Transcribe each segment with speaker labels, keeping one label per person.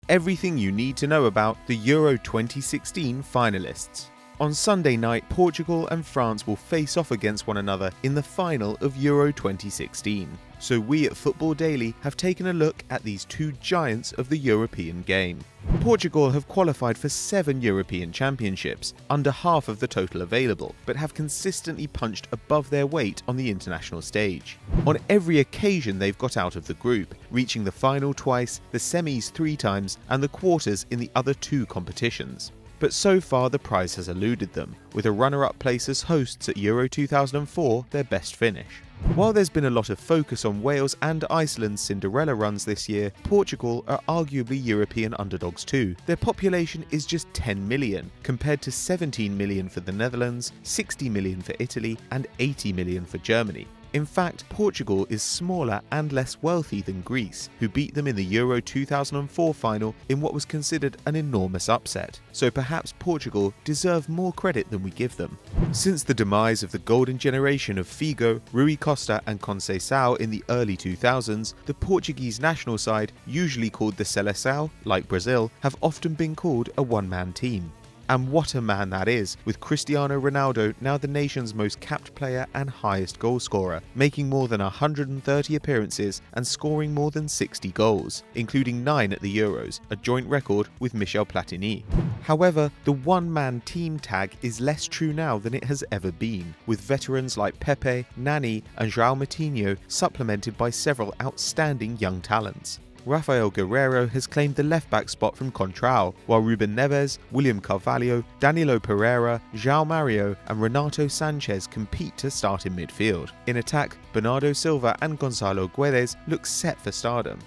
Speaker 1: Everything you need to know about the Euro 2016 finalists. On Sunday night, Portugal and France will face off against one another in the final of Euro 2016. So we at Football Daily have taken a look at these two giants of the European game. Portugal have qualified for 7 European Championships, under half of the total available, but have consistently punched above their weight on the international stage. On every occasion they've got out of the group, reaching the final twice, the semis 3 times, and the quarters in the other 2 competitions. But so far the prize has eluded them, with a runner-up place as hosts at Euro 2004 their best finish. While there's been a lot of focus on Wales and Iceland's Cinderella runs this year, Portugal are arguably European underdogs too. Their population is just 10 million, compared to 17 million for the Netherlands, 60 million for Italy, and 80 million for Germany. In fact, Portugal is smaller and less wealthy than Greece, who beat them in the Euro 2004 final in what was considered an enormous upset. So perhaps Portugal deserve more credit than we give them. Since the demise of the golden generation of Figo, Rui Costa and Conceição in the early 2000s, the Portuguese national side, usually called the Seleção, like Brazil, have often been called a one-man team. And what a man that is, with Cristiano Ronaldo now the nation's most capped player and highest goal scorer, making more than 130 appearances and scoring more than 60 goals, including 9 at the Euros, a joint record with Michel Platini. However, the one-man team tag is less true now than it has ever been, with veterans like Pepe, Nani and João Moutinho supplemented by several outstanding young talents. Rafael Guerreiro has claimed the left-back spot from Contrao, while Ruben Neves, William Carvalho, Danilo Pereira, João Mario and Renato Sanchez compete to start in midfield. In attack, Bernardo Silva and Gonçalo Guedes look set for stardom.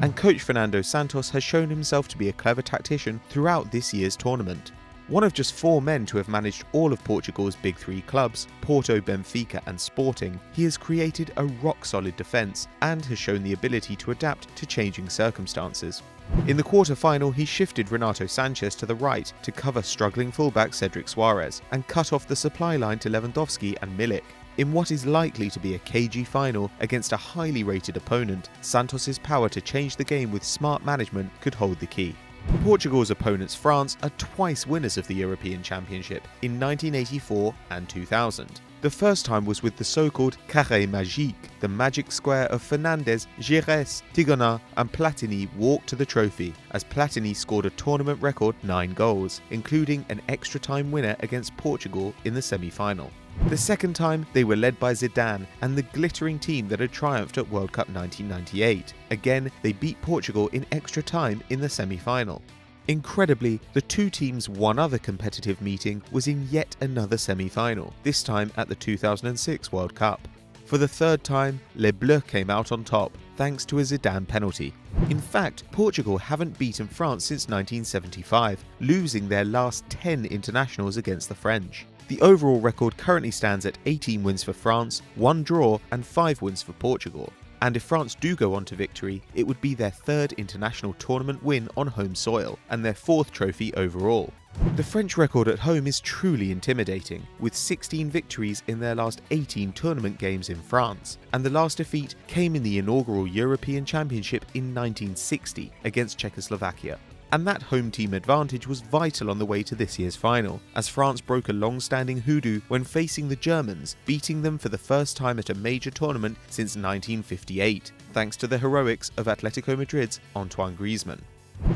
Speaker 1: And coach Fernando Santos has shown himself to be a clever tactician throughout this year's tournament. One of just 4 men to have managed all of Portugal's big 3 clubs, Porto, Benfica and Sporting, he has created a rock-solid defence and has shown the ability to adapt to changing circumstances. In the quarter-final, he shifted Renato Sanchez to the right to cover struggling fullback Cedric Soares and cut off the supply line to Lewandowski and Milik. In what is likely to be a cagey final against a highly rated opponent, Santos' power to change the game with smart management could hold the key. Portugal's opponents France are twice winners of the European Championship in 1984 and 2000. The first time was with the so-called Carré Magique, the magic square of Fernandes, Giresse, Tigana and Platini walked to the trophy, as Platini scored a tournament record 9 goals, including an extra-time winner against Portugal in the semi-final. The second time, they were led by Zidane and the glittering team that had triumphed at World Cup 1998. Again, they beat Portugal in extra time in the semi-final. Incredibly, the 2 teams' one other competitive meeting was in yet another semi-final, this time at the 2006 World Cup. For the 3rd time, Les Bleus came out on top, thanks to a Zidane penalty. In fact, Portugal haven't beaten France since 1975, losing their last 10 internationals against the French. The overall record currently stands at 18 wins for France, 1 draw and 5 wins for Portugal. And if France do go on to victory, it would be their 3rd international tournament win on home soil and their 4th trophy overall. The French record at home is truly intimidating, with 16 victories in their last 18 tournament games in France, and the last defeat came in the inaugural European Championship in 1960 against Czechoslovakia. And that home team advantage was vital on the way to this year's final, as France broke a long-standing hoodoo when facing the Germans, beating them for the first time at a major tournament since 1958, thanks to the heroics of Atletico Madrid's Antoine Griezmann.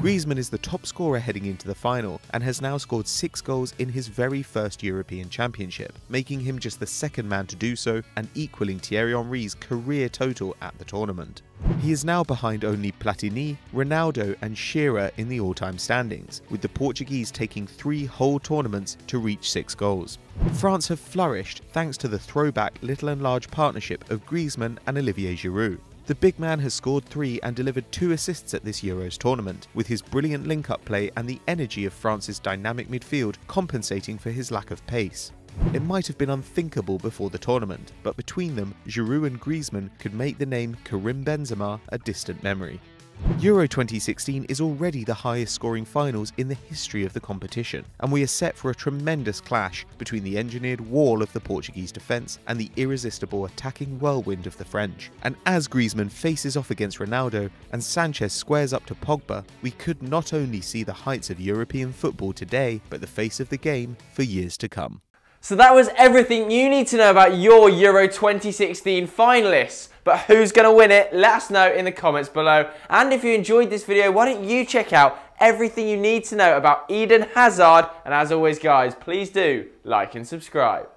Speaker 1: Griezmann is the top scorer heading into the final and has now scored 6 goals in his very first European Championship, making him just the 2nd man to do so and equaling Thierry Henry's career total at the tournament. He is now behind only Platini, Ronaldo and Shearer in the all-time standings, with the Portuguese taking 3 whole tournaments to reach 6 goals. France have flourished thanks to the throwback little and large partnership of Griezmann and Olivier Giroud. The big man has scored 3 and delivered 2 assists at this Euros tournament, with his brilliant link-up play and the energy of France's dynamic midfield compensating for his lack of pace. It might have been unthinkable before the tournament, but between them, Giroud and Griezmann could make the name Karim Benzema a distant memory. Euro 2016 is already the highest scoring finals in the history of the competition, and we are set for a tremendous clash between the engineered wall of the Portuguese defence and the irresistible attacking whirlwind of the French. And as Griezmann faces off against Ronaldo and Sanchez squares up to Pogba, we could not only see the heights of European football today, but the face of the game for years to come.
Speaker 2: So that was everything you need to know about your Euro 2016 finalists. But who's going to win it? Let us know in the comments below. And if you enjoyed this video, why don't you check out everything you need to know about Eden Hazard? And as always, guys, please do like and subscribe.